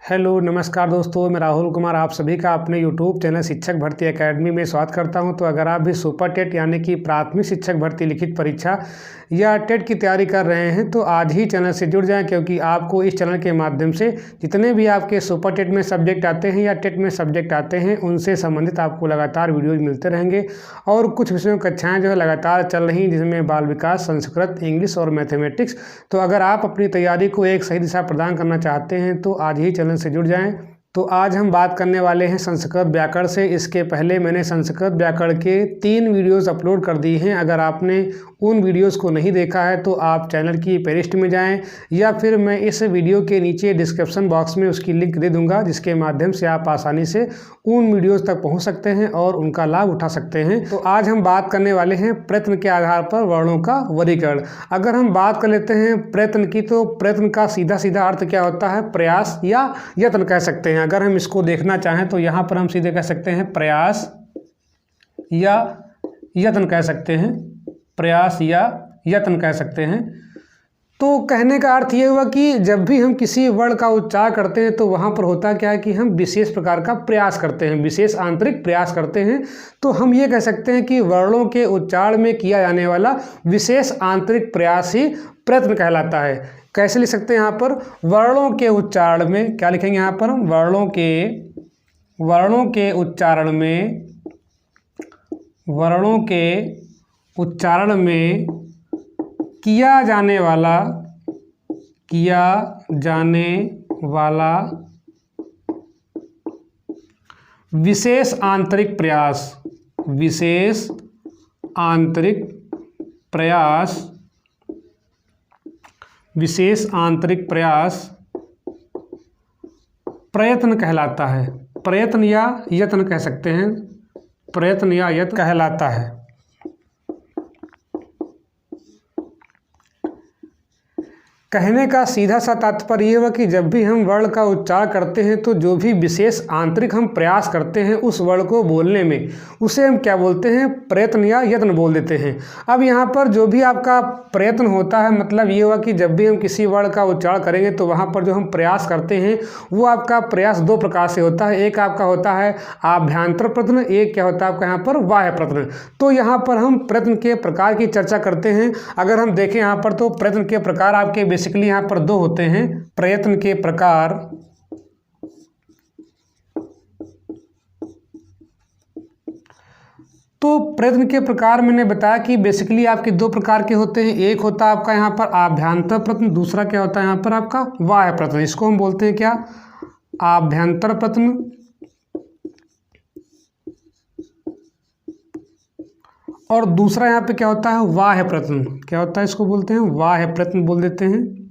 Hello नमस्कार दोस्तों, मैं राहुल कुमार आप सभी का अपने यूट्यूब चैनल शिक्षक भर्ती एकेडमी में स्वागत करता हूं। तो अगर आप भी सुपर टेट यानी कि प्राथमिक शिक्षक भर्ती लिखित परीक्षा या टेट की तैयारी कर रहे हैं तो आज ही चैनल से जुड़ जाएं, क्योंकि आपको इस चैनल के माध्यम से जितने भी आपके सुपर टेट में सब्जेक्ट आते हैं या टेट में सब्जेक्ट आते हैं उनसे संबंधित आपको लगातार वीडियोज़ मिलते रहेंगे। और कुछ विषयों कक्षाएँ जो है लगातार चल रही, जिसमें बाल विकास, संस्कृत, इंग्लिश और मैथमेटिक्स। तो अगर आप अपनी तैयारी को एक सही दिशा प्रदान करना चाहते हैं तो आज ही चैनल से जुड़ जाएं। तो आज हम बात करने वाले हैं संस्कृत व्याकरण से। इसके पहले मैंने संस्कृत व्याकरण के 3 वीडियोस अपलोड कर दिए हैं। अगर आपने उन वीडियोस को नहीं देखा है तो आप चैनल की प्लेलिस्ट में जाएं, या फिर मैं इस वीडियो के नीचे डिस्क्रिप्शन बॉक्स में उसकी लिंक दे दूंगा, जिसके माध्यम से आप आसानी से उन वीडियोस तक पहुंच सकते हैं और उनका लाभ उठा सकते हैं। तो आज हम बात करने वाले हैं प्रयत्न के आधार पर वर्णों का वर्गीकरण। अगर हम बात कर लेते हैं प्रयत्न की, तो प्रयत्न का सीधा सीधा अर्थ क्या होता है? प्रयास या यत्न कह सकते हैं। अगर हम इसको देखना चाहें तो यहाँ पर हम सीधे कह सकते हैं प्रयास या यत्न कह सकते हैं, प्रयास या यत्न कह सकते हैं। तो कहने का अर्थ ये हुआ कि जब भी हम किसी वर्ण का उच्चार करते हैं तो वहाँ पर होता क्या है कि हम विशेष प्रकार का प्रयास करते हैं, विशेष आंतरिक प्रयास करते हैं। तो हम ये कह सकते हैं कि वर्णों के उच्चारण में किया जाने वाला विशेष आंतरिक प्रयास ही प्रयत्न कहलाता है। कैसे लिख सकते हैं यहाँ पर? वर्णों के उच्चारण में क्या लिखेंगे यहाँ पर? वर्णों के उच्चारण में किया जाने वाला विशेष आंतरिक प्रयास प्रयत्न कहलाता है। प्रयत्न या यत्न कह सकते हैं, प्रयत्न या यत्न कहलाता है। कहने का सीधा सा तात्पर्य ये हुआ कि जब भी हम वर्ण का उच्चारण करते हैं तो जो भी विशेष आंतरिक हम प्रयास करते हैं उस वर्ण को बोलने में, उसे हम क्या बोलते हैं? प्रयत्न या यत्न बोल देते हैं। अब यहाँ पर जो भी आपका प्रयत्न होता है, मतलब ये हुआ कि जब भी हम किसी वर्ण का उच्चारण करेंगे तो वहाँ पर जो हम प्रयास करते हैं वो आपका प्रयास 2 प्रकार से होता है। एक आपका होता है आभ्यंतर प्रयत्न, एक क्या होता है आपका यहाँ पर बाह्य प्रयत्न। तो यहाँ पर हम प्रयत्न के प्रकार की चर्चा करते हैं। अगर हम देखें यहाँ पर तो प्रयत्न के प्रकार आपके बेसिकली यहाँ पर 2 होते हैं। प्रयत्न के प्रकार तो प्रयत्न के प्रकार मैंने बताया कि बेसिकली आपके 2 प्रकार के होते हैं। एक होता है आपका यहाँ पर आभ्यंतर प्रयत्न, दूसरा क्या होता है यहाँ पर आपका बाह्य प्रयत्न। इसको हम बोलते हैं क्या? आभ्यंतर प्रयत्न और दूसरा यहाँ पे क्या होता है? बाह्य प्रयत्न। क्या होता है? इसको बोलते हैं बाह्य प्रयत्न बोल देते हैं।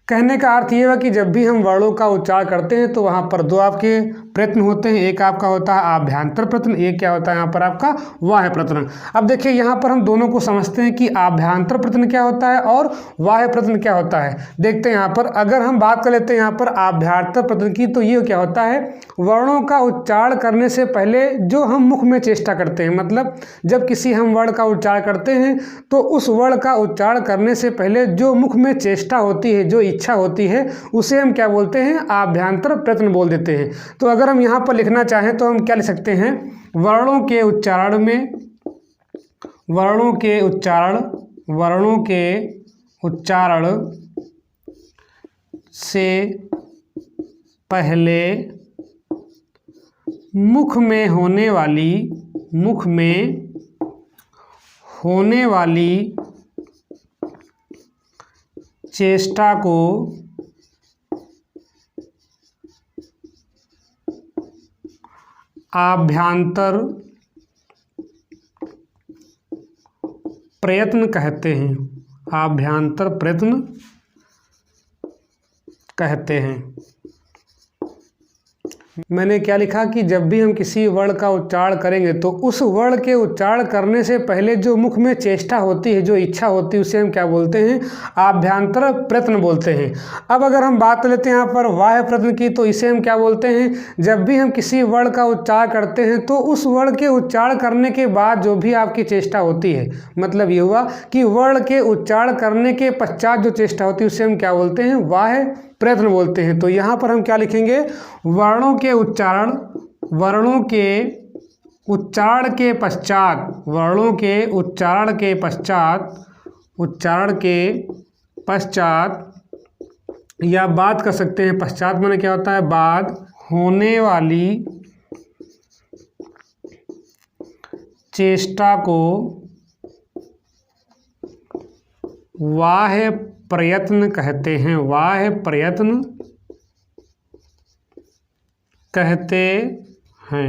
कहने का अर्थ ये है कि जब भी हम वर्णों का उच्चारण करते हैं तो वहाँ पर 2 आपके प्रयत्न होते हैं। एक आपका होता है आभ्यंतर प्रयत्न, एक क्या होता है यहाँ पर आपका बाह्य प्रयत्न। अब देखिए यहाँ पर हम दोनों को समझते हैं कि आभ्यंतर प्रयत्न क्या होता है और बाह्य प्रयत्न क्या होता है। देखते हैं यहाँ पर, अगर हम बात कर लेते हैं यहाँ पर आभ्यंतर प्रयत्न की, तो ये क्या होता है? वर्णों का उच्चारण करने से पहले जो हम मुख में चेष्टा करते हैं, मतलब जब किसी हम वर्ण का उच्चारण करते हैं तो उस वर्ण का उच्चारण करने से पहले जो मुख में चेष्टा होती है, जो इच्छा होती है, उसे हम क्या बोलते हैं? आभ्यंतर प्रयत्न बोल देते हैं। तो अगर हम यहाँ पर लिखना चाहें तो हम क्या लिख सकते हैं? वर्णों के उच्चारण से पहले मुख में होने वाली चेष्टा को आभ्यंतर प्रयत्न कहते हैं। आभ्यंतर प्रयत्न कहते हैं। मैंने क्या लिखा कि जब भी हम किसी वर्ण का उच्चारण करेंगे तो उस वर्ण के उच्चारण करने से पहले जो मुख में चेष्टा होती है, जो इच्छा होती है, उसे हम क्या बोलते हैं? आभ्यंतर प्रयत्न बोलते हैं। अब अगर हम बात कर लेते हैं यहाँ पर बाह्य प्रयत्न की, तो इसे हम क्या बोलते हैं? जब भी हम किसी वर्ण का उच्चारण करते हैं तो उस वर्ण के उच्चारण करने के बाद जो भी आपकी चेष्टा होती है, मतलब ये हुआ कि वर्ण के उच्चारण करने के पश्चात जो चेष्टा होती है उसे हम क्या बोलते हैं? बाह्य प्रयत्न बोलते हैं। तो यहाँ पर हम क्या लिखेंगे? वर्णों के उच्चारण के पश्चात, वर्णों के उच्चारण के पश्चात या बाद कर सकते हैं। पश्चात माने क्या होता है? बाद होने वाली चेष्टा को बाह्य प्रयत्न कहते हैं। बाह्य प्रयत्न कहते हैं।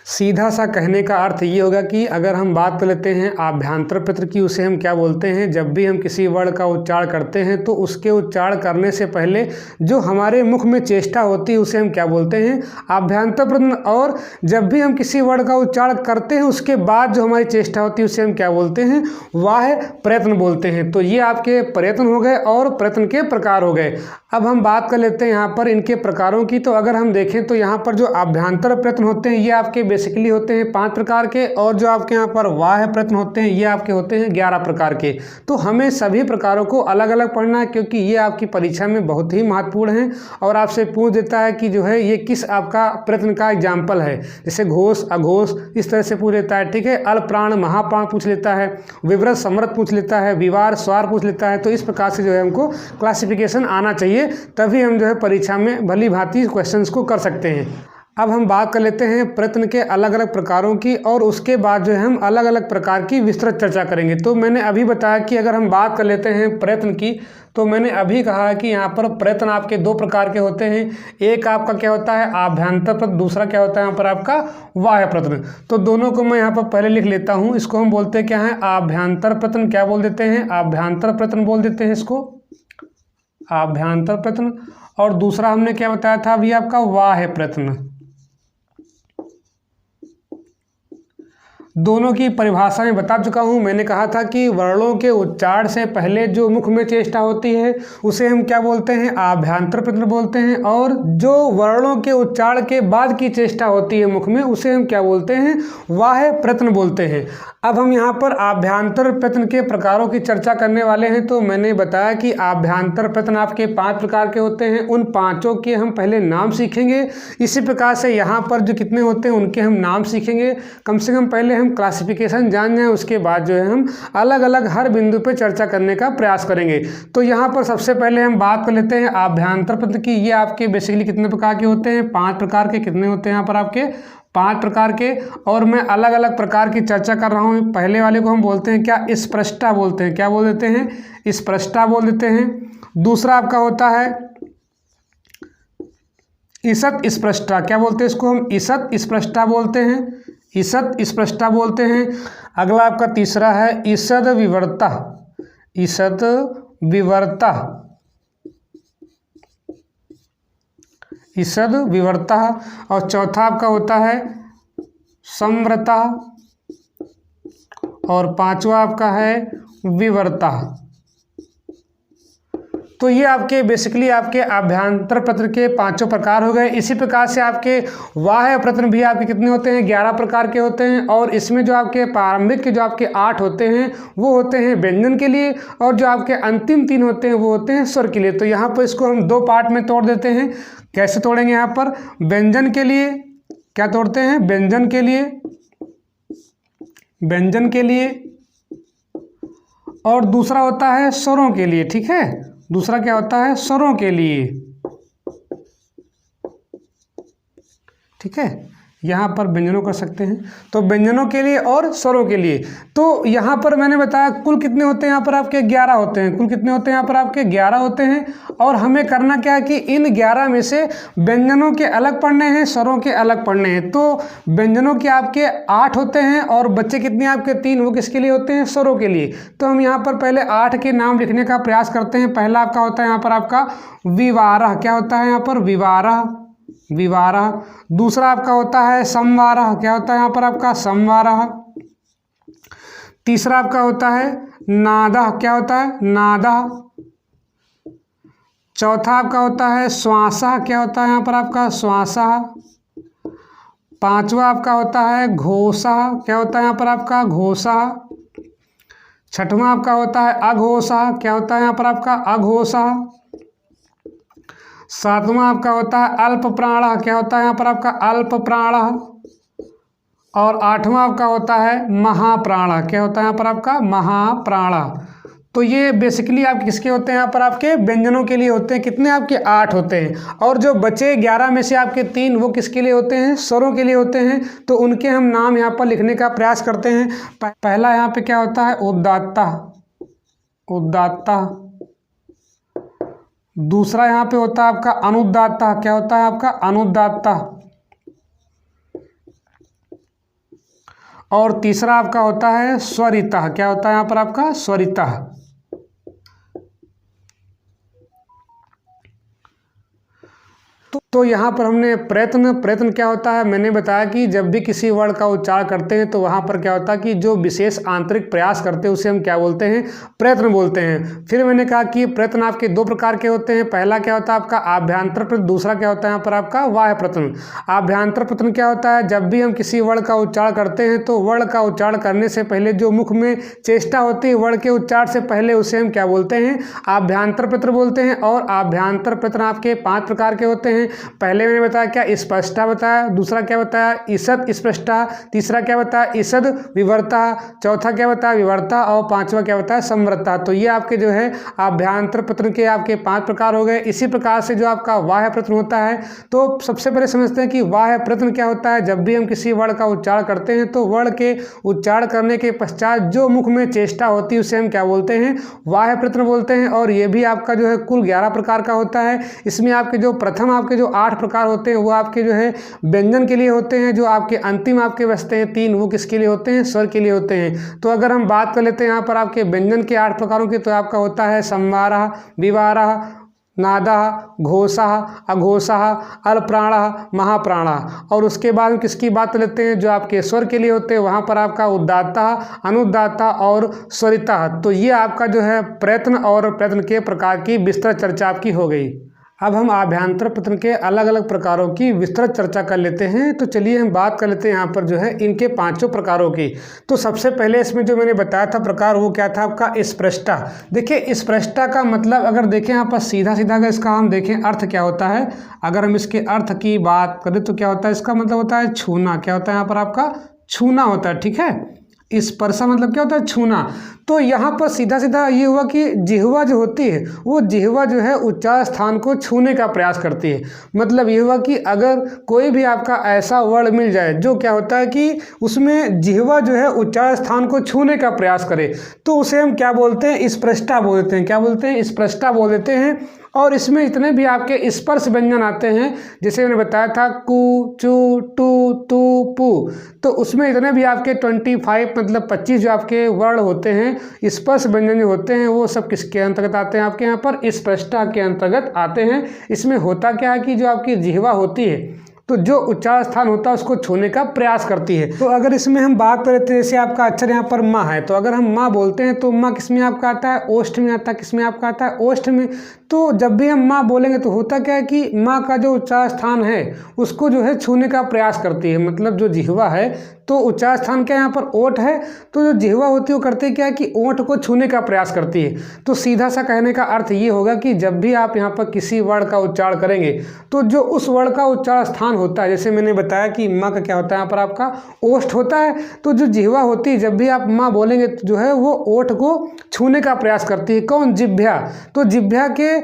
सीधा सा कहने का अर्थ ये होगा कि अगर हम बात कर लेते हैं आभ्यंतर प्रयत्न की, उसे हम क्या बोलते हैं? जब भी हम किसी वर्ण का उच्चारण करते हैं तो उसके उच्चारण करने से पहले जो हमारे मुख में चेष्टा होती है उसे हम क्या बोलते हैं? आभ्यंतर प्रयत्न। और जब भी हम किसी वर्ण का उच्चारण करते हैं उसके बाद जो हमारी चेष्टा होती है उसे हम क्या बोलते हैं? बाह्य प्रयत्न बोलते हैं। तो ये आपके प्रयत्न हो गए और प्रयत्न के प्रकार हो गए। अब हम बात कर लेते हैं यहाँ पर इनके प्रकारों की। तो अगर हम देखें तो यहाँ पर जो आभ्यंतर प्रयत्न होते हैं ये आपके बेसिकली होते हैं 5 प्रकार के, और जो आपके यहाँ पर बाह्य प्रयत्न होते हैं ये आपके होते हैं 11 प्रकार के। तो हमें सभी प्रकारों को अलग अलग पढ़ना है, क्योंकि ये आपकी परीक्षा में बहुत ही महत्वपूर्ण है और आपसे पूछ देता है कि जो है ये किस आपका प्रयत्न का एग्जाम्पल है। जैसे घोष, अघोष, इस तरह से पूछ लेता है, ठीक है। अल्पप्राण, महाप्राण पूछ लेता है, विवृत, समृत पूछ लेता है, विवार, स्वार पूछ लेता है। तो इस प्रकार से जो है हमको क्लासिफिकेशन आना चाहिए, तभी हम जो है परीक्षा में भली भांति क्वेश्चंस को कर सकते हैं। अब हम बात कर लेते हैं प्रयत्न के अलग अलग प्रकारों की, और उसके बाद जो है हम अलग अलग प्रकार की विस्तृत चर्चा करेंगे। तो मैंने अभी बताया कि अगर हम बात कर लेते हैं प्रयत्न की, तो मैंने अभी कहा है कि यहाँ पर प्रयत्न आपके 2 प्रकार के होते हैं। एक आपका क्या होता है? आभ्यंतर प्रयत्न, दूसरा क्या होता है यहाँ पर आपका? बाह्य प्रयत्न। तो दोनों को मैं यहाँ पर पहले लिख लेता हूँ। इसको हम बोलते क्या है? आभ्यंतर प्रयत्न। क्या बोल देते हैं? आभ्यंतर प्रयत्न बोल देते हैं इसको, आभ्यंतर प्रयत्न। और दूसरा हमने क्या बताया था अभी? आपका बाह्य प्रयत्न। दोनों की परिभाषा में बता चुका हूँ। मैंने कहा था कि वर्णों के उच्चारण से पहले जो मुख में चेष्टा होती है उसे हम क्या बोलते हैं? आभ्यंतर प्रयत्न बोलते हैं। और जो वर्णों के उच्चारण के बाद की चेष्टा होती है मुख में, उसे हम क्या बोलते हैं? बाह्य प्रयत्न बोलते हैं। अब हम यहाँ पर आभ्यंतर प्रयत्न के प्रकारों की चर्चा करने वाले हैं। तो मैंने बताया कि आभ्यंतर प्रयत्न आपके 5 प्रकार के होते हैं। उन 5 के हम पहले नाम सीखेंगे। इसी प्रकार से यहाँ पर जो कितने होते हैं उनके हम नाम सीखेंगे। कम से कम पहले हम क्लासिफिकेशन जान जाएं, उसके बाद जो है हम अलग अलग हर बिंदु पे चर्चा करने का प्रयास करेंगे। तो यहाँ पर सबसे पहले हम बात कर लेते हैं आभ्यंतर प्रयत्न की। ये आपके बेसिकली कितने प्रकार के होते हैं? 5 प्रकार के। कितने होते हैं यहाँ पर आपके? 5 प्रकार के। और मैं अलग अलग प्रकार की चर्चा कर रहा हूँ। पहले वाले को हम बोलते हैं क्या? स्पृष्टा बोलते हैं। क्या बोल देते हैं? स्पृष्टा बोल देते हैं। दूसरा आपका होता है ईषत् स्पृष्टा। क्या बोलते हैं इसको? हम ईषत् स्पृष्टा बोलते हैं, ईषत् स्पृष्टा बोलते हैं। अगला आपका तीसरा है ईषद् विवर्ता, ईषद् विवर्ता, ईषद् विवर्ता। और चौथा आपका होता है संवृता, और 5वां आपका है विवर्ता। तो ये आपके बेसिकली आपके आभ्यंतर प्रयत्न के 5 प्रकार हो गए। इसी प्रकार से आपके बाह्य प्रयत्न भी आपके कितने होते हैं? 11 प्रकार के होते हैं। और इसमें जो आपके प्रारंभिक के जो आपके 8 होते हैं वो होते हैं व्यंजन के लिए, और जो आपके अंतिम 3 होते हैं वो होते हैं स्वर के लिए। तो यहाँ पर इसको हम 2 पार्ट में तोड़ देते हैं। कैसे तोड़ेंगे? यहाँ पर व्यंजन के लिए क्या तोड़ते हैं? व्यंजन के लिए, व्यंजन के लिए, और दूसरा होता है स्वरों के लिए। ठीक है, दूसरा क्या होता है? स्वरों के लिए। ठीक है, यहाँ पर व्यंजनों कर सकते हैं। तो व्यंजनों के लिए और स्वरों के लिए तो यहाँ पर मैंने बताया कुल कितने होते हैं, यहाँ पर आपके 11 होते हैं। कुल कितने होते हैं, यहाँ पर आपके 11 होते हैं। और हमें करना क्या है कि इन 11 में से व्यंजनों के अलग पढ़ने हैं, स्वरों के अलग पढ़ने हैं। तो व्यंजनों के आपके 8 होते हैं और बच्चे कितने आपके 3, वो किसके लिए होते हैं, स्वरों के लिए। तो हम यहाँ पर पहले 8 के नाम लिखने का प्रयास करते हैं। पहला आपका होता है यहाँ पर आपका विवारह। क्या होता है यहाँ पर, विवारह, विवारह। दूसरा आपका होता है संवारह। क्या होता है यहाँ पर आपका, संवारह। तीसरा आपका होता है नादः। क्या होता है, नादः। चौथा आपका होता है श्वासः। क्या होता है यहाँ पर आपका, श्वासः। पांचवा आपका होता है घोषः। क्या होता है यहाँ पर आपका, घोषः। छठवां आपका होता है अघोषः। क्या होता है यहाँ पर आपका, अघोषः। सातवां आपका होता है अल्प प्राणः। क्या होता है यहाँ पर आपका, अल्प प्राणः। और आठवां आपका होता है महाप्राणः। क्या होता है यहाँ पर आपका, महाप्राणः। तो ये बेसिकली आप किसके होते हैं, यहाँ पर आपके व्यंजनों के लिए होते हैं। कितने आपके 8 होते हैं। और जो बचे 11 में से आपके 3 वो किसके लिए होते हैं, स्वरों के लिए होते हैं। तो उनके हम नाम यहाँ पर लिखने का प्रयास करते हैं। पहला यहाँ पे क्या होता है, उदात्त, उदात्त। दूसरा यहाँ पे होता है आपका अनुदात्त। क्या होता है आपका, अनुदात्त। और तीसरा आपका होता है स्वरितः। क्या होता है यहाँ पर आपका, स्वरितः। तो यहाँ पर हमने प्रयत्न क्या होता है, मैंने बताया कि जब भी किसी वर्ण का उच्चारण करते हैं तो वहाँ पर क्या होता है कि जो विशेष आंतरिक प्रयास करते हैं उसे हम क्या बोलते हैं, प्रयत्न बोलते हैं। फिर मैंने कहा कि प्रयत्न आपके 2 प्रकार के होते हैं। पहला क्या होता है आपका आभ्यंतर प्रयत्न, दूसरा क्या होता है यहाँ पर आपका बाह्य प्रयत्न। आभ्यंतर प्रयत्न क्या होता है, जब भी हम किसी वर्ण का उच्चारण करते हैं तो वर्ण का उच्चारण करने से पहले जो मुख में चेष्टा होती है वर्ण के उच्चारण से पहले, उसे हम क्या बोलते हैं, आभ्यंतर प्रयत्न बोलते हैं। और आभ्यंतर प्रयत्न आपके 5 प्रकार के होते हैं। पहले मैंने बताया क्या, स्पष्टता बताया। दूसरा क्या बताया, ईषद स्पष्टता। तीसरा क्या बताया, ईषद विवर्ता। चौथा क्या बताया, विवर्ता। और पांचवा क्या बताया, संवृत्ता। तो ये आपके जो है आभ्यंतर प्रयत्न के आपके 5 प्रकार हो गए। इसी प्रकार से जो आपका बाह्य प्रयत्न होता है, तो सबसे पहले समझते हैं कि बाह्य प्रयत्न क्या होता है। जब भी हम किसी वर्ण का उच्चारण करते हैं तो वर्ण के उच्चारण करने के पश्चात जो मुख में चेष्टा होती है उसे हम क्या बोलते हैं, बाह्य प्रयत्न बोलते हैं। और ये भी आपका जो है कुल 11 प्रकार का होता है। इसमें आपके जो प्रथम आपके जो 8 प्रकार होते हैं वो आपके जो है व्यंजन के लिए होते हैं। जो आपके अंतिम आपके बचते हैं 3 वो किसके लिए होते हैं, स्वर के लिए होते हैं। तो अगर हम बात कर लेते हैं यहाँ पर आपके व्यंजन के 8 प्रकारों की, तो आपका होता है संवारः, विवारः, नादः, घोषः, अघोषः, अल्पप्राणः, महाप्राणः। और उसके बाद हम किसकी बात लेते हैं, जो आपके स्वर के लिए होते हैं। वहाँ पर आपका उदात्तः, अनुदात्तः और स्वरितः। तो ये आपका जो है प्रयत्न और प्रयत्न के प्रकार की विस्तृत चर्चा आपकी हो गई। अब हम आभ्यंतर प्रयत्न के अलग अलग प्रकारों की विस्तृत चर्चा कर लेते हैं। तो चलिए हम बात कर लेते हैं यहाँ पर जो है इनके 5 प्रकारों की। तो सबसे पहले इसमें जो मैंने बताया था प्रकार, वो क्या था आपका स्पृष्टा। देखिए स्पृष्टा का मतलब अगर देखें यहाँ पर सीधा सीधा अगर इसका हम देखें अर्थ क्या होता है, अगर हम इसके अर्थ की बात करें तो क्या होता है, इसका मतलब होता है छूना। क्या होता है यहाँ पर आपका, छूना होता है। ठीक है, स्पर्शा मतलब क्या होता है, छूना। तो यहाँ पर सीधा सीधा ये हुआ कि जिह्वा जो होती है वो जिह्वा जो है उच्चार स्थान को छूने का प्रयास करती है। मतलब ये हुआ कि अगर कोई भी आपका ऐसा वर्ण मिल जाए जो क्या होता है कि उसमें जिह्वा जो है उच्चार स्थान को छूने का प्रयास करे, तो उसे हम क्या बोलते हैं, स्पृष्टा बोल देते हैं। क्या बोलते हैं, स्पृष्टा बोल देते हैं। और इसमें इतने भी आपके स्पर्श व्यंजन आते हैं, जैसे मैंने बताया था कु, चू, टू, तू, पू, तो उसमें इतने भी आपके 25 मतलब 25 जो आपके वर्ण होते हैं, स्पर्श व्यंजन जो होते हैं, वो सब किसके अंतर्गत आते हैं, आपके यहाँ पर स्पृष्टा के अंतर्गत आते हैं। इसमें होता क्या है कि जो आपकी जिह्वा होती है तो जो उच्चार स्थान होता है उसको छूने का प्रयास करती है। तो अगर इसमें हम बात करें तो जैसे आपका अक्षर यहाँ पर माँ है, तो अगर हम माँ बोलते हैं तो माँ किस में आपका आता है, ओष्ठ में आता है। किस में आपका आता है, ओष्ठ में। तो जब भी हम माँ बोलेंगे तो होता क्या है कि माँ का जो उच्चार स्थान है उसको जो है छूने का प्रयास करती है। मतलब जो जिह्वा है तो उच्चार स्थान क्या यहाँ पर ओठ है, तो जो जिह्वा होती है वो करते क्या है कि ओठ को छूने का प्रयास करती है। तो सीधा सा कहने का अर्थ ये होगा कि जब भी आप यहाँ पर किसी वर्ण का उच्चारण करेंगे तो जो उस वर्ण का उच्चार स्थान होता है, जैसे मैंने बताया कि माँ का क्या होता है यहाँ पर आपका ओष्ठ होता है, तो जो जिह्वा होती है जब भी आप माँ बोलेंगे तो जो है वो ओठ को छूने का प्रयास करती है। कौन, जिह्वा। तो जिह्वा के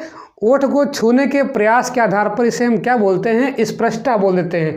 ओठ को छूने के प्रयास के आधार पर इसे हम क्या बोलते हैं, स्पृष्टा बोल देते हैं।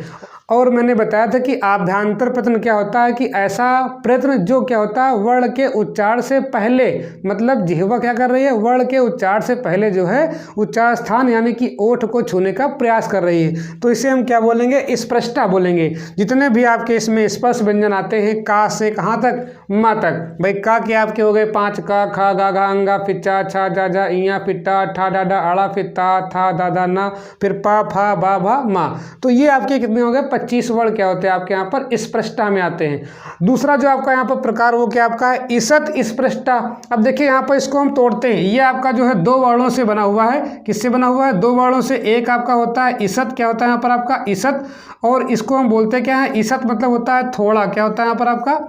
और मैंने बताया था कि आभ्यंतर प्रयत्न क्या होता है कि ऐसा प्रयत्न जो क्या होता है वर्ण के उच्चारण से पहले, मतलब जिह्वा क्या कर रही है, वर्ण के उच्चारण से पहले जो है उच्चार स्थान यानी कि ओठ को छूने का प्रयास कर रही है। तो इसे हम क्या बोलेंगे, स्पृष्टा बोलेंगे। जितने भी आपके इसमें स्पर्श व्यंजन आते हैं का से कहाँ तक, माँ तक। भाई का के आपके हो गए 5 का, खा गा घा अंगा फिर चा छा जा जा इया फिर टा ठा डा डा आड़ा फिर ता था दा दा ना फिर पा फा बा भा मा। तो ये आपके कितने हो गए, 25 वर्ण क्या होते हैं आपके यहाँ पर स्पृष्टा में आते हैं। दूसरा जो आपका यहाँ पर प्रकार वो क्या आपका है, ईसत स्पृष्टा। अब देखिए यहाँ पर इसको हम तोड़ते हैं। ये आपका जो है 2 वर्णों से बना हुआ है। किससे बना हुआ है, 2 वर्णों से। एक आपका होता है ईसत, क्या होता है यहाँ पर आपका ईसत, और इसको हम बोलते क्या है, ईसत मतलब होता है थोड़ा, क्या होता है यहाँ पर आपका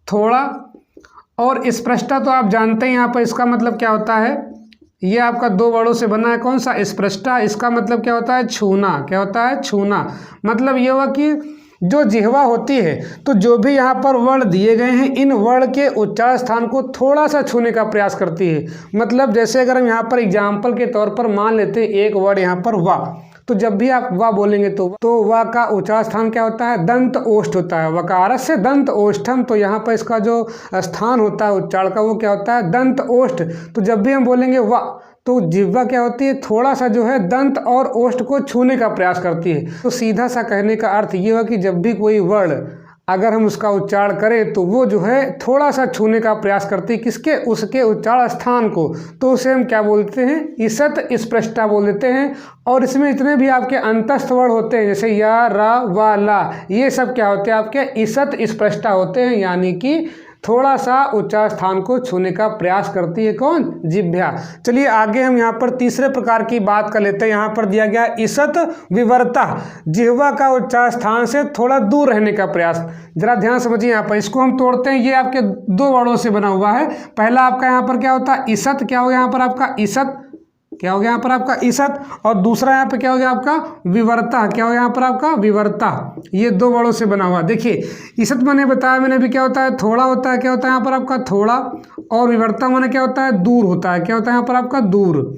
थोड़ा। और स्पृष्टा तो आप जानते हैं यहाँ पर इसका मतलब क्या होता है, ये आपका 2 वर्णों से बना है। कौन सा, स्पृष्टा। इसका मतलब क्या होता है, छूना। क्या होता है, छूना। मतलब ये हुआ कि जो जिह्वा होती है तो जो भी यहाँ पर वर्ण दिए गए हैं इन वर्ण के उच्चार स्थान को थोड़ा सा छूने का प्रयास करती है। मतलब जैसे अगर हम यहाँ पर एग्जाम्पल के तौर पर मान लेते हैं एक वर्ड यहाँ पर वा, तो जब भी आप वा बोलेंगे तो वा का उच्चार स्थान क्या होता है, दंत ओष्ठ होता है। वकारस्य दंत ओष्ठम, तो यहाँ पर इसका जो स्थान होता है उच्चारण का वो क्या होता है, दंत ओष्ठ। तो जब भी हम बोलेंगे वा तो जिह्वा क्या होती है, थोड़ा सा जो है दंत और ओष्ठ को छूने का प्रयास करती है। तो सीधा सा कहने का अर्थ ये हुआ कि जब भी कोई वर्ण अगर हम उसका उच्चारण करें तो वो जो है थोड़ा सा छूने का प्रयास करती है, किसके, उसके उच्चारण स्थान को। तो उसे हम क्या बोलते हैं, ईसत स्पृष्टा बोल देते हैं। और इसमें इतने भी आपके अंतस्थ वर्ण होते हैं जैसे या रा वा ला, ये सब क्या होते हैं आपके ईसत स्पृष्टा होते हैं, यानी कि थोड़ा सा उच्चार स्थान को छूने का प्रयास करती है कौन, जिह्वा। चलिए आगे हम यहाँ पर तीसरे प्रकार की बात कर लेते हैं। यहाँ पर दिया गया ईसत विवर्ता, जिह्वा का उच्चार स्थान से थोड़ा दूर रहने का प्रयास। जरा ध्यान समझिए यहाँ पर, इसको हम तोड़ते हैं। ये आपके 2 वर्णों से बना हुआ है। पहला आपका यहाँ पर क्या होता है, ईसत। क्या हो गया यहाँ पर आपका ईसत, क्या हो गया यहाँ पर आपका ईसत। और दूसरा यहाँ पे क्या हो गया आपका विवर्ता। क्या हो गया यहाँ पर आपका विवर्ता। ये 2 वर्णों से बना हुआ। देखिए ईसत मैंने बताया मैंने भी क्या होता है, थोड़ा होता है। क्या होता है यहाँ पर आपका थोड़ा। और विवर्ता माने क्या होता है, दूर होता है। क्या होता है यहाँ पर आपका दूर।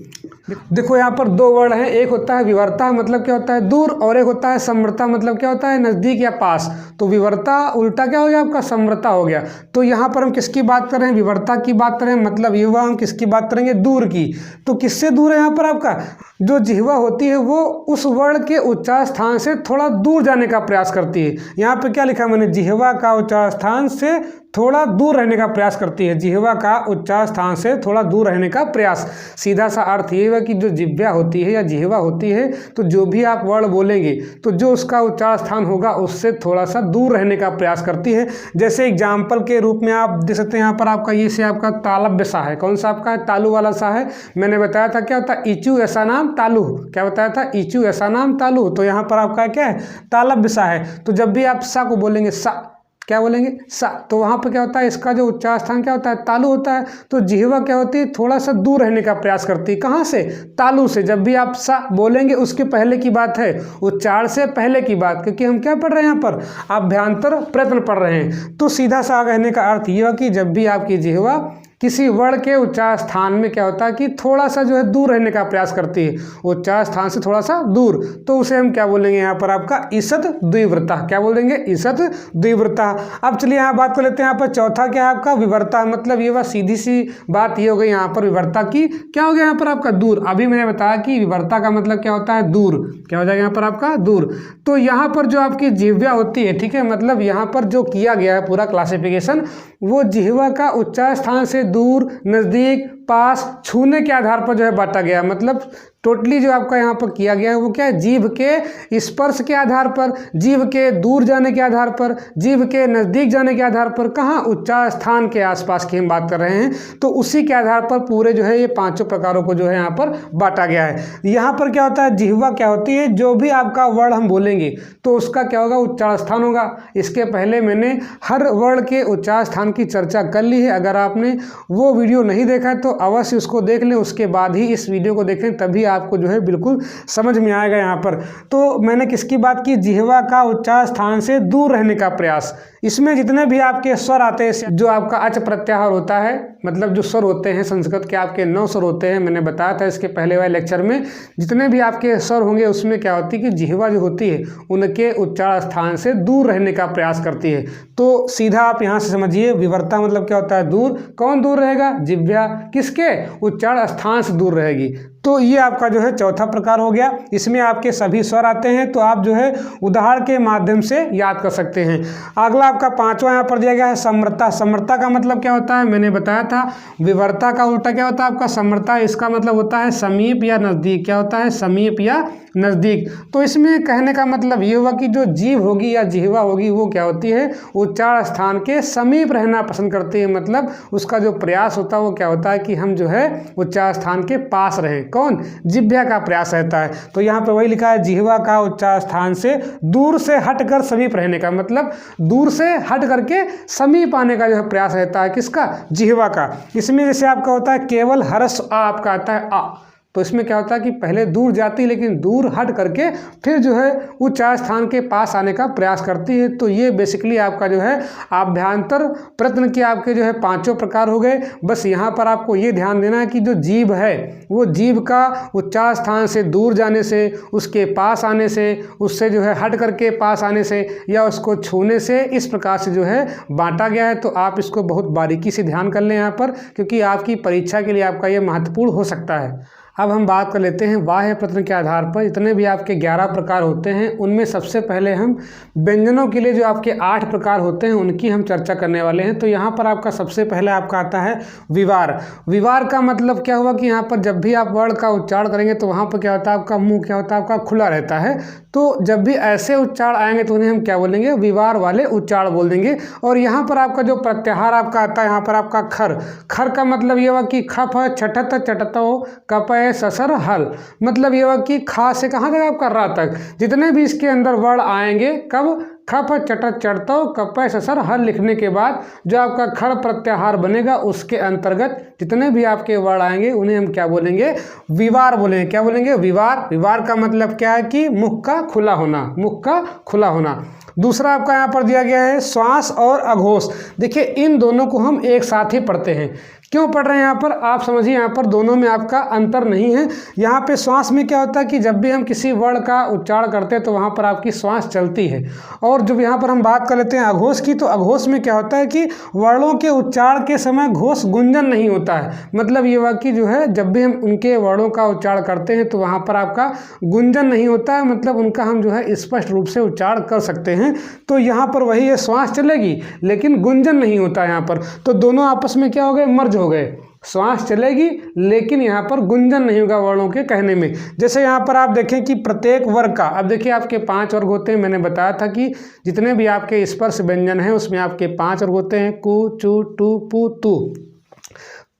देखो यहाँ पर 2 वर्ण हैं, एक होता है विवर्ता मतलब क्या होता है दूर, और एक होता है समृता मतलब क्या होता है नज़दीक या पास। तो विवर्ता उल्टा क्या हो गया आपका, समृता हो गया। तो यहाँ पर हम किसकी बात कर रहे हैं, विवर्ता की बात करें, मतलब युवा हम किसकी बात करेंगे, दूर की। तो किससे दूर है यहाँ पर आपका, जो जिह्वा होती है वो उस वर्ण के उच्चार स्थान से थोड़ा दूर जाने का प्रयास करती है। यहाँ पे क्या लिखा मैंने, जिह्वा का उच्चार स्थान से थोड़ा दूर रहने का प्रयास करती है। जिह्वा का उच्चार स्थान से थोड़ा दूर रहने का प्रयास। सीधा सा अर्थ ये है कि जो जिह्वा होती है या जिह्वा होती है तो जो भी आप वर्ण बोलेंगे तो जो उसका उच्चार स्थान होगा उससे थोड़ा सा दूर रहने का प्रयास करती है। जैसे एग्जाम्पल के रूप में आप देख सकते हैं यहाँ पर आपका ये से आपका तालव्य सा है। कौन सा आपका है, तालु वाला सा है। मैंने बताया था क्या होता है, इचू ऐसा नाम तालु। क्या बताया था, इचू ऐसा नाम तालु। तो यहाँ पर आपका क्या है, तालव्य सा है। तो जब भी आप सा को बोलेंगे, सा क्या बोलेंगे, सा, तो वहाँ पर क्या होता है, इसका जो उच्चार स्थान क्या होता है, तालु होता है। तो जिह्वा क्या होती है, थोड़ा सा दूर रहने का प्रयास करती है। कहाँ से, तालु से। जब भी आप सा बोलेंगे उसके पहले की बात है, उच्चारण से पहले की बात, क्योंकि हम क्या पढ़ रहे हैं यहाँ पर, आभ्यंतर प्रयत्न पढ़ रहे हैं। तो सीधा सा कहने का अर्थ ये है कि जब भी आपकी जिह्वा किसी वर्ण के उच्चार स्थान में क्या होता है कि थोड़ा सा जो है दूर रहने का प्रयास करती है, उच्चार स्थान से थोड़ा सा दूर, तो उसे हम क्या बोलेंगे यहाँ पर आपका ईसत द्विव्रता। क्या बोलेंगे, ईसत द्विव्रता। अब चलिए यहाँ बात कर लेते हैं। यहाँ पर चौथा क्या है आपका, विवर्ता। मतलब ये बात सीधी सी बात ये हो गई यहाँ पर विवर्ता की। क्या हो गया यहाँ पर आपका दूर। अभी मैंने बताया कि विवर्ता का मतलब क्या होता है, दूर। क्या हो जाएगा यहाँ पर आपका दूर। तो यहाँ पर जो आपकी जिह्वा होती है, ठीक है, मतलब यहाँ पर जो किया गया है पूरा क्लासिफिकेशन, वो जिह्वा का उच्चार स्थान से दूर, नज़दीक, पास, छूने के आधार पर जो है बांटा गया। मतलब टोटली जो आपका यहाँ पर किया गया है वो क्या है, जीभ के स्पर्श के आधार पर, जीभ के दूर जाने के आधार पर, जीभ के नज़दीक जाने के आधार पर, कहाँ, उच्चार स्थान के आसपास की हम बात कर रहे हैं। तो उसी के आधार पर पूरे जो है ये 5 प्रकारों को जो है यहाँ पर बांटा गया है। यहाँ पर क्या होता है, जिह्वा क्या होती है, जो भी आपका वर्ण हम बोलेंगे तो उसका क्या होगा, उच्चार स्थान होगा। इसके पहले मैंने हर वर्ण के उच्चार स्थान की चर्चा कर ली है। अगर आपने वो वीडियो नहीं देखा है तो अवश्य उसको देख लें, उसके बाद ही इस वीडियो को देखें, तभी आपको जो है बिल्कुल समझ में आएगा। यहाँ पर तो मैंने किसकी बात की, जिह्वा का उच्चार स्थान से दूर रहने का प्रयास। इसमें जितने भी आपके स्वर आते हैं, जो आपका अच प्रत्याहार होता है, मतलब जो स्वर होते हैं संस्कृत के आपके 9 स्वर होते हैं, मैंने बताया था इसके पहले वाले लेक्चर में। जितने भी आपके स्वर होंगे उसमें क्या होती है कि जिह्वा जो होती है उनके उच्चारण स्थान से दूर रहने का प्रयास करती है। तो सीधा आप यहाँ से समझिए, विवर्ता मतलब क्या होता है, दूर। कौन दूर रहेगा, जिह्वा किसके उच्चारण स्थान से दूर रहेगी। तो ये आपका जो है चौथा प्रकार हो गया। इसमें आपके सभी स्वर आते हैं, तो आप जो है उदाहरण के माध्यम से याद कर सकते हैं। अगला आपका पांचवा यहाँ पर दिया गया है समर्था। समर्था का मतलब क्या होता है, मैंने बताया था। विवर्ता का उल्टा क्या होता है आपका समर्था। इसका मतलब होता है समीप या नज़दीक। क्या होता है, समीप या नज़दीक। तो इसमें कहने का मतलब ये हुआ कि जो जीभ होगी या जिह्वा होगी वो क्या होती है, उच्चारण स्थान के समीप रहना पसंद करती है। मतलब उसका जो प्रयास होता है वो क्या होता है कि हम जो है उच्चारण स्थान के पास रहें। कौन, जिह्वा का प्रयास रहता है। तो यहाँ पे वही लिखा है, जिह्वा का उच्चारण स्थान से दूर से हटकर समीप रहने का, मतलब दूर से हट करके समीप आने का जो है प्रयास रहता है, किसका, जिह्वा का। इसमें जैसे आपका होता है केवल हर्ष आ आपका आता है आ, तो इसमें क्या होता है कि पहले दूर जाती है लेकिन दूर हट करके फिर जो है उच्चारण स्थान के पास आने का प्रयास करती है। तो ये बेसिकली आपका जो है आभ्यंतर प्रयत्न के आपके जो है पांचों प्रकार हो गए। बस यहाँ पर आपको ये ध्यान देना है कि जो जीभ है वो जीभ का उच्चारण स्थान से दूर जाने से, उसके पास आने से, उससे जो है हट करके पास आने से या उसको छूने से, इस प्रकार से जो है बांटा गया है। तो आप इसको बहुत बारीकी से ध्यान कर लें यहाँ पर, क्योंकि आपकी परीक्षा के लिए आपका ये महत्वपूर्ण हो सकता है। अब हम बात कर लेते हैं बाह्य प्रयत्न के आधार पर। इतने भी आपके 11 प्रकार होते हैं, उनमें सबसे पहले हम व्यंजनों के लिए जो आपके 8 प्रकार होते हैं उनकी हम चर्चा करने वाले हैं। तो यहाँ पर आपका सबसे पहले आपका आता है विवार। विवार का मतलब क्या हुआ कि यहाँ पर जब भी आप वर्ण का उच्चारण करेंगे तो वहाँ पर क्या होता है, आपका मुंह क्या होता है, आपका खुला रहता है। तो जब भी ऐसे उच्चारण आएंगे तो उन्हें हम क्या बोलेंगे, विवार वाले उच्चारण बोल देंगे। और यहाँ पर आपका जो प्रत्याहार आपका आता है, यहाँ पर आपका खर। खर का मतलब ये हुआ कि खप छठत चटतो कप ससर हल, मतलब ये हुआ कि खा से कहाँ तक आपका रा तक जितने भी इसके अंदर वर्ण आएंगे, कब, खप चटत चढ़तो कप ससर हल लिखने के बाद जो आपका खड़ प्रत्याहार बनेगा उसके अंतर्गत जितने भी आपके वर्ण आएंगे उन्हें हम क्या बोलेंगे, विवार बोलेंगे। क्या बोलेंगे, विवार। विवार का मतलब क्या है कि मुख का खुला होना, मुख का खुला होना। दूसरा आपका यहाँ पर दिया गया है श्वास और अघोष। देखिए इन दोनों को हम एक साथ ही पढ़ते हैं। क्यों पढ़ रहे हैं यहाँ पर, आप समझिए, यहाँ पर दोनों में आपका अंतर नहीं है। यहाँ पे श्वास में क्या होता है कि जब भी हम किसी वर्ण का उच्चारण करते हैं तो वहाँ पर आपकी श्वास चलती है। और जब यहाँ पर हम बात कर लेते हैं अघोष की, तो अघोष में क्या होता है कि वर्णों के उच्चारण के समय घोष गुंजन नहीं होता है। मतलब ये हुआ कि जो है जब भी हम उनके वर्णों का उच्चारण करते हैं तो वहाँ पर आपका गुंजन नहीं होता है, मतलब उनका हम जो है स्पष्ट रूप से उच्चारण कर सकते हैं। तो यहाँ पर वही है, श्वास चलेगी लेकिन गुंजन नहीं होता है यहाँ पर। तो दोनों आपस में क्या हो गए, मर्ज हो गए। श्वास चलेगी लेकिन यहाँ पर गुंजन नहीं होगा वर्णों के कहने में। जैसे यहाँ पर आप देखें कि प्रत्येक वर्ग का, अब देखिए आपके 5 वर्ग होते हैं। मैंने बताया था कि जितने भी आपके स्पर्श व्यंजन हैं उसमें आपके 5 वर्ग होते हैं, कु चु टू पू तू।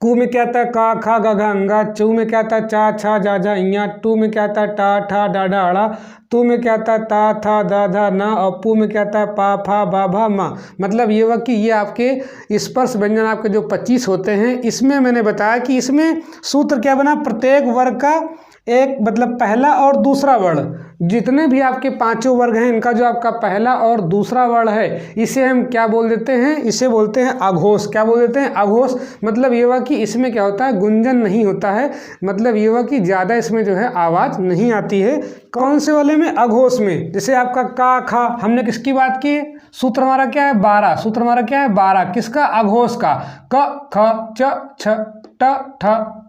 कु में क्या आता है का खा गा घा अंगा, चू में क्या आता है चा छा जा जा इया, टू में क्या आता है टा ठा डा डा अड़ा, तू में क्या आता है ता था दा धा ना, और पू में क्या आता है पा फा बा भा मा। मतलब ये हुआ कि ये आपके स्पर्श व्यंजन आपके जो 25 होते हैं, इसमें मैंने बताया कि इसमें सूत्र क्या बना, प्रत्येक वर्ग का एक मतलब पहला और दूसरा वर्ण, जितने भी आपके 5 वर्ग हैं इनका जो आपका पहला और दूसरा वर्ण है इसे हम क्या बोल देते हैं, इसे बोलते हैं अघोष। क्या बोल देते हैं, अघोष। मतलब ये हुआ कि इसमें क्या होता है, गुंजन नहीं होता है। मतलब ये हुआ कि ज़्यादा इसमें जो है आवाज़ नहीं आती है। कौन से वाले में, अघोष में। जैसे आपका का खा, हमने किसकी बात की, सूत्र हमारा क्या है 12, सूत्र हमारा क्या है 12, किसका, अघोष का। क ख च छ ट ठ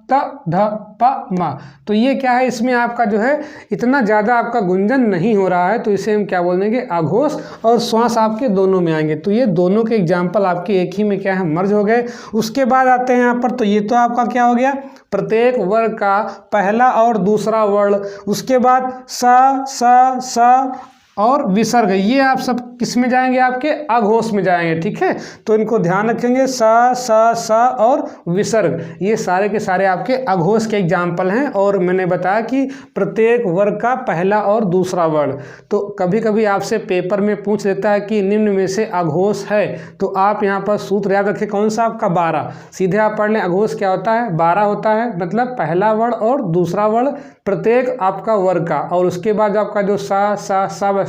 त ध प म। तो ये क्या है, इसमें आपका जो है इतना ज़्यादा आपका गुंजन नहीं हो रहा है, तो इसे हम क्या बोल देंगे, अघोष। और श्वास आपके दोनों में आएंगे। तो ये दोनों के एग्जाम्पल आपके एक ही में क्या है, मर्ज हो गए। उसके बाद आते हैं यहाँ पर, तो ये तो आपका क्या हो गया, प्रत्येक वर्ग का पहला और दूसरा वर्ण। उसके बाद स और विसर्ग, ये आप सब किस में जाएंगे, आपके अघोष में जाएंगे। ठीक है, तो इनको ध्यान रखेंगे, स और विसर्ग, ये सारे के सारे आपके अघोष के एग्जाम्पल हैं। और मैंने बताया कि प्रत्येक वर्ग का पहला और दूसरा वर्ण। तो कभी कभी आपसे पेपर में पूछ लेता है कि निम्न में से अघोष है, तो आप यहाँ पर सूत्र याद रखें, कौन सा आपका 12। सीधे आप पढ़ लें, अघोष क्या होता है, 12 होता है, मतलब पहला वर्ण और दूसरा वर्ण प्रत्येक आपका वर्ग का। और उसके बाद आपका जो सा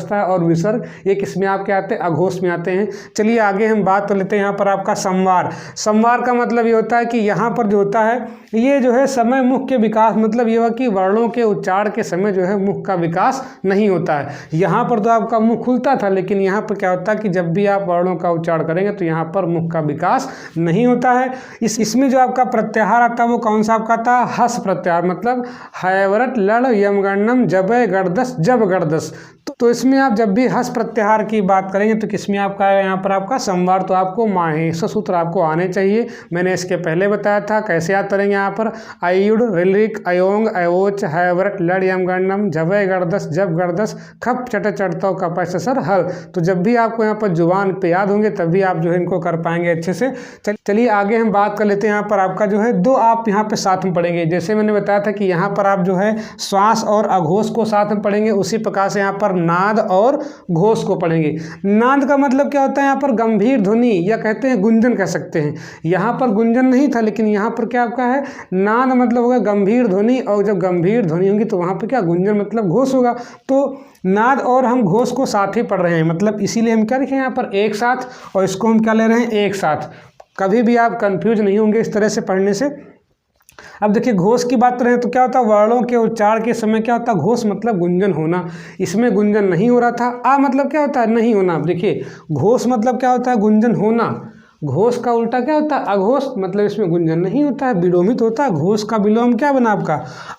बसता है, और विसर्ग ये किस में आपके आते हैं, अघोष में आते हैं। चलिए आगे हम बात कर लेते हैं यहाँ पर आपका संवार। संवार का मतलब ये होता है कि यहाँ पर जो होता है ये जो है समय मुख के विकास, मतलब ये हुआ कि वर्णों के उच्चारण के समय जो है मुख का विकास नहीं होता है। यहाँ पर तो आपका मुख खुलता था, लेकिन यहाँ पर क्या होता है कि जब भी आप वर्णों का उच्चारण करेंगे तो यहाँ पर मुख का विकास नहीं होता है। इसमें जो आपका प्रत्याहार आता है वो कौन सा आपका था, हस प्रत्याहार, मतलब हैवरट लड़ यमगण्डम जबे गर्दस जब गर्दस। तो इसमें आप जब भी हस प्रत्याहार की बात करेंगे तो किसमें आपका आएगा, यहाँ पर आपका संवार। तो आपको माहेश सूत्र आपको आने चाहिए, मैंने इसके पहले बताया था कैसे याद करेंगे। यहाँ पर अयुड रिलिक अयोंग अयोच हैवरट लड़ यमगण्डम जबे गर्दस जब गर्दस खप चट चढ़ता कपस सर हल। तो जब भी आपको यहाँ पर जुबान पे याद होंगे तभी आप जो है इनको कर पाएंगे अच्छे से। चलिए आगे हम बात कर लेते हैं। यहाँ पर आपका जो है दो आप यहाँ पे साथ में पढ़ेंगे, जैसे मैंने बताया था कि यहाँ पर आप जो है श्वास और अघोष को साथ में पढ़ेंगे, उसी प्रकार से यहाँ पर नाद और घोष को पढ़ेंगे। नाद का मतलब क्या होता है, यहाँ पर गंभीर ध्वनि या कहते हैं गुंजन कह सकते हैं। यहाँ पर गुंजन नहीं था, लेकिन यहाँ पर क्या आपका है नाद मतलब होगा गंभीर ध्वनि, और जब गंभीर ध्वनि होगी तो वहाँ पर क्या गुंजन मतलब घोष होगा। तो नाद और हम घोष को साथ ही पढ़ रहे हैं, मतलब इसीलिए हम क्या लिखे यहाँ पर एक साथ, और इसको हम क्या ले रहे हैं एक साथ। कभी भी आप कंफ्यूज नहीं होंगे इस तरह से पढ़ने से। अब देखिए घोष की बात करें तो क्या होता है, वर्णों के उच्चारण के समय क्या होता है, घोष मतलब गुंजन होना, इसमें गुंजन नहीं हो रहा था। आ मतलब क्या होता है, नहीं होना। अब देखिए घोष मतलब क्या होता है, गुंजन होना। घोष का उल्टा क्या होता है, अघोष, मतलब इसमें गुंजन नहीं होता है, विलोमित होता है। घोष का विलोम क्या बना आपका,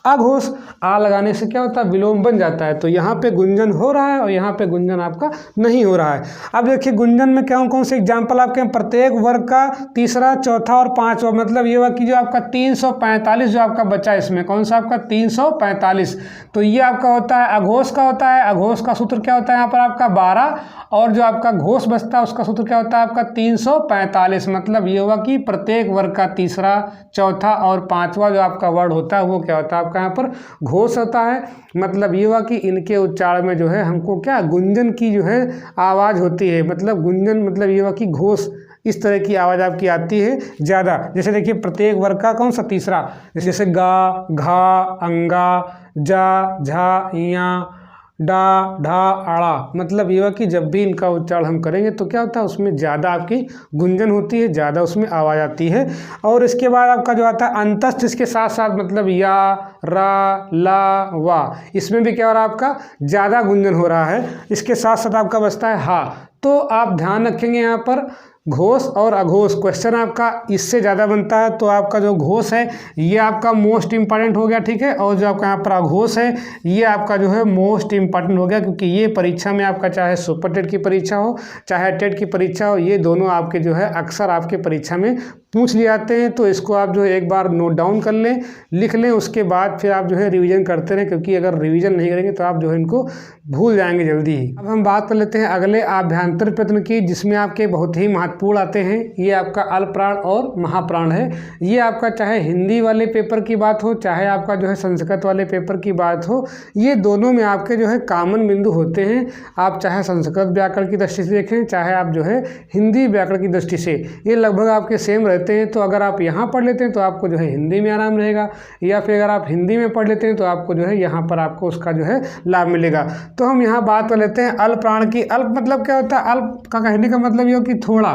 अघोष। आ लगाने से क्या होता है, विलोम बन जाता है। तो यहाँ पे गुंजन हो रहा है और यहाँ पे गुंजन आपका नहीं हो रहा है। अब देखिए गुंजन में कौन कौन से एग्जाम्पल आपके, प्रत्येक वर्ग का तीसरा चौथा और पांचवा, मतलब ये हुआ कि जो आपका 345 जो आपका बचा, इसमें कौन सा आपका 345। तो ये आपका होता है अघोष का होता है। अघोष का सूत्र क्या होता है यहाँ पर आपका 12, और जो आपका घोष बचता है उसका सूत्र क्या होता है आपका 345। मतलब ये हुआ कि प्रत्येक वर्ग का तीसरा चौथा और पांचवा जो आपका वर्ड होता है वो क्या होता है आपका यहाँ पर घोष होता है। मतलब ये हुआ कि इनके उच्चारण में जो है हमको क्या गुंजन की जो है आवाज़ होती है, मतलब गुंजन मतलब ये हुआ कि घोष, इस तरह की आवाज़ आपकी आती है ज़्यादा। जैसे देखिए प्रत्येक वर्ग का कौन सा तीसरा, जैसे गा घा अंगा जा झा या डा ढा आड़ा, मतलब ये हुआ कि जब भी इनका उच्चारण हम करेंगे तो क्या होता है उसमें ज़्यादा आपकी गुंजन होती है, ज़्यादा उसमें आवाज़ आती है। और इसके बाद आपका जो आता है अंतस्थ, इसके साथ साथ मतलब या रा ला वा, इसमें भी क्या हो रहा है आपका ज़्यादा गुंजन हो रहा है। इसके साथ साथ आपका बचता है हा। तो आप ध्यान रखेंगे यहाँ पर घोष और अघोष, क्वेश्चन आपका इससे ज़्यादा बनता है। तो आपका जो घोष है ये आपका मोस्ट इंपॉर्टेंट हो गया, ठीक है। और जो आपका यहाँ पर अघोष है ये आपका जो है मोस्ट इंपॉर्टेंट हो गया, क्योंकि ये परीक्षा में आपका चाहे सुपर टेट की परीक्षा हो चाहे टेट की परीक्षा हो, ये दोनों आपके जो है अक्सर आपके परीक्षा में पूछ लिए जाते हैं। तो इसको आप जो है एक बार नोट डाउन कर लें, लिख लें, उसके बाद फिर आप जो है रिवीजन करते रहें, क्योंकि अगर रिवीजन नहीं करेंगे तो आप जो है इनको भूल जाएंगे जल्दी ही। अब हम बात कर लेते हैं अगले आभ्यंतर प्रश्न की, जिसमें आपके बहुत ही महत्वपूर्ण आते हैं। ये आपका अल्पप्राण और महाप्राण है। ये आपका चाहे हिंदी वाले पेपर की बात हो चाहे आपका जो है संस्कृत वाले पेपर की बात हो, ये दोनों में आपके जो है कॉमन बिंदु होते हैं। आप चाहे संस्कृत व्याकरण की दृष्टि से देखें चाहे आप जो है हिंदी व्याकरण की दृष्टि से, ये लगभग आपके सेम रहते हैं। तो अगर आप यहाँ पढ़ लेते हैं तो आपको जो है हिंदी में आराम रहेगा, या फिर अगर आप हिंदी में पढ़ लेते हैं तो आपको जो है यहाँ पर आपको उसका जो है लाभ मिलेगा। तो हम यहाँ बात कर लेते हैं अल्प प्राण की। अल्प मतलब क्या होता है, अल्प का कहने का मतलब ये हो कि थोड़ा।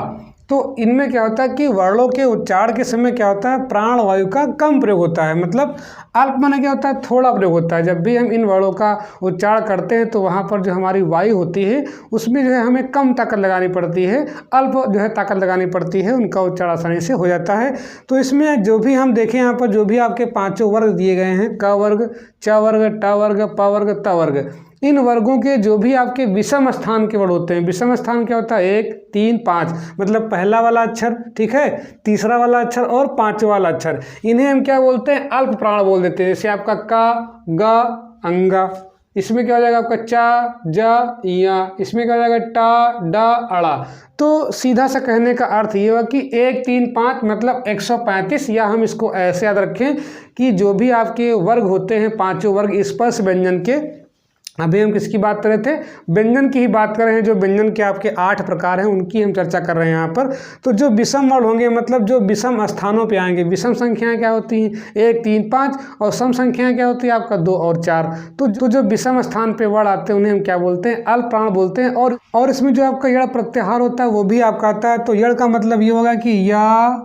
तो इनमें क्या होता है कि वर्णों के उच्चारण के समय क्या होता है, प्राण वायु का कम प्रयोग होता है। मतलब अल्प माने क्या होता है, थोड़ा प्रयोग होता है। जब भी हम इन वर्णों का उच्चारण करते हैं तो वहाँ पर जो हमारी वायु होती है उसमें जो है हमें कम ताकत लगानी पड़ती है, अल्प जो है ताकत लगानी पड़ती है, उनका उच्चारण आसानी से हो जाता है। तो इसमें जो भी हम देखें यहाँ पर जो भी आपके पाँचों वर्ग दिए गए हैं, क वर्ग, च वर्ग, ट वर्ग, प वर्ग, त वर्ग, इन वर्गों के जो भी आपके विषम स्थान के वर्ड होते हैं, विषम स्थान क्या होता है 1 3 5, मतलब पहला वाला अक्षर, ठीक है, तीसरा वाला अक्षर और पांचवा वाला अक्षर, इन्हें हम क्या बोलते हैं, अल्प प्राण बोल देते हैं। जैसे आपका का ग अंगा, इसमें क्या हो जाएगा आपका चा जा या, इसमें क्या हो जाएगा टा डा अड़ा। तो सीधा सा कहने का अर्थ ये हुआ कि 1 3 5 मतलब 135, या हम इसको ऐसे याद रखें कि जो भी आपके वर्ग होते हैं पांचों वर्ग स्पर्श व्यंजन के, अभी हम किसकी बात कर रहे थे, व्यंजन की ही बात कर रहे हैं। जो व्यंजन के आपके 8 प्रकार हैं उनकी हम चर्चा कर रहे हैं यहाँ पर। तो जो विषम वर्ण होंगे मतलब जो विषम स्थानों पे आएंगे, विषम संख्याएं क्या होती हैं 1, 3, 5 और सम संख्याएं क्या होती है आपका 2 और 4। तो जो विषम स्थान पे वर्ण आते हैं उन्हें हम क्या बोलते हैं, अल्प प्राण बोलते हैं। और इसमें जो आपका यड़ प्रत्याहार होता है वो भी आपका आता है। तो यड़ का मतलब ये होगा कि या,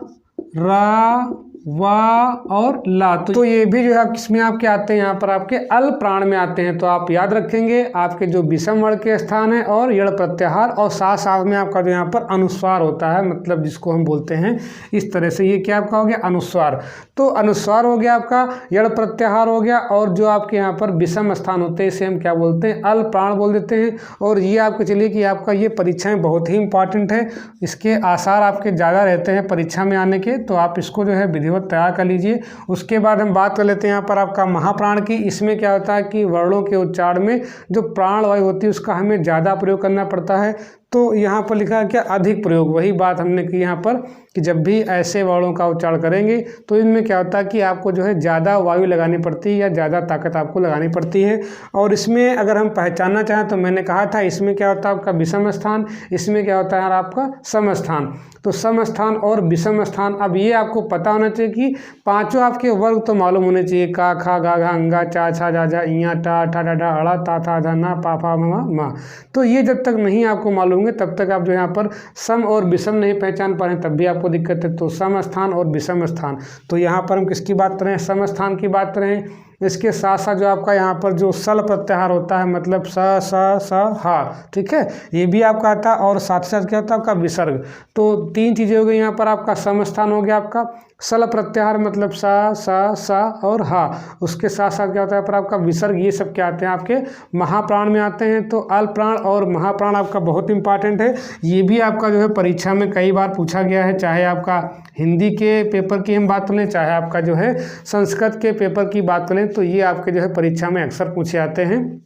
रा, वा और ला। तो ये भी जो है किसमें आपके आते हैं, यहाँ पर आपके अल्प प्राण में आते हैं। तो आप याद रखेंगे आपके जो विषम वर्ण के स्थान है और यड़ प्रत्याहार, और साथ साथ में आपका जो यहाँ पर अनुस्वार होता है, मतलब जिसको हम बोलते हैं इस तरह से, ये क्या आपका हो गया अनुस्वार। तो अनुस्वार हो गया आपका, यड़ प्रत्याहार हो गया, और जो आपके यहाँ पर विषम स्थान होते हैं इसे हम क्या बोलते हैं, अल्प प्राण बोल देते हैं। और ये आपको चलिए कि आपका ये परीक्षाएं बहुत ही इंपॉर्टेंट है, इसके आसार आपके ज़्यादा रहते हैं परीक्षा में आने के। तो आप इसको जो है विधिवत तैयार कर लीजिए। उसके बाद हम बात कर लेते हैं यहाँ पर आपका महाप्राण की। इसमें क्या होता है कि वर्णों के उच्चारण में जो प्राण वायु होती है उसका हमें ज़्यादा प्रयोग करना पड़ता है। तो यहाँ पर लिखा है क्या, अधिक प्रयोग। वही बात हमने की यहाँ पर कि जब भी ऐसे वर्णों का उच्चारण करेंगे तो इनमें क्या होता है कि आपको जो है ज़्यादा वायु लगानी पड़ती है या ज़्यादा ताकत आपको लगानी पड़ती है। और इसमें अगर हम पहचानना चाहें तो मैंने कहा था इसमें क्या होता है आपका विषम स्थान, इसमें क्या होता है आपका सम स्थान। तो सम स्थान और विषम स्थान, अब ये आपको पता होना चाहिए कि पांचों आपके वर्ग तो मालूम होने चाहिए, का, खा, गा, घा, अंगा, चा, छा, जा, जा, इया, टा, ठा, डा, डा, अड़ा, ता, था, धा, ना, पा, फा, मा, मा। तो ये जब तक नहीं आपको मालूम होंगे तब तक आप जो यहाँ पर सम और विषम नहीं पहचान पा रहे हैं, तब भी आपको दिक्कत है। तो सम स्थान और विषम स्थान, तो यहाँ पर हम किसकी बात कर रहे हैं, सम स्थान की बात कर रहे हैं। इसके साथ साथ जो आपका यहाँ पर जो सल प्रत्याहार होता है, मतलब स, स, हा, ठीक है, ये भी आपका आता है। और साथ साथ क्या होता है आपका विसर्ग। तो 3 चीज़ें हो गई यहाँ पर। आपका सम स्थान हो गया आपका, सल प्रत्याहार मतलब सा और हा, उसके साथ साथ क्या होता है पर आपका विसर्ग। ये सब क्या आते हैं आपके महाप्राण में आते हैं। तो अल्प प्राण और महाप्राण आपका बहुत इंपॉर्टेंट है। ये भी आपका जो है परीक्षा में कई बार पूछा गया है, चाहे आपका हिंदी के पेपर की हम बात करें, चाहे आपका जो है संस्कृत के पेपर की बात करें, तो ये आपके जो है परीक्षा में अक्सर पूछे जाते हैं।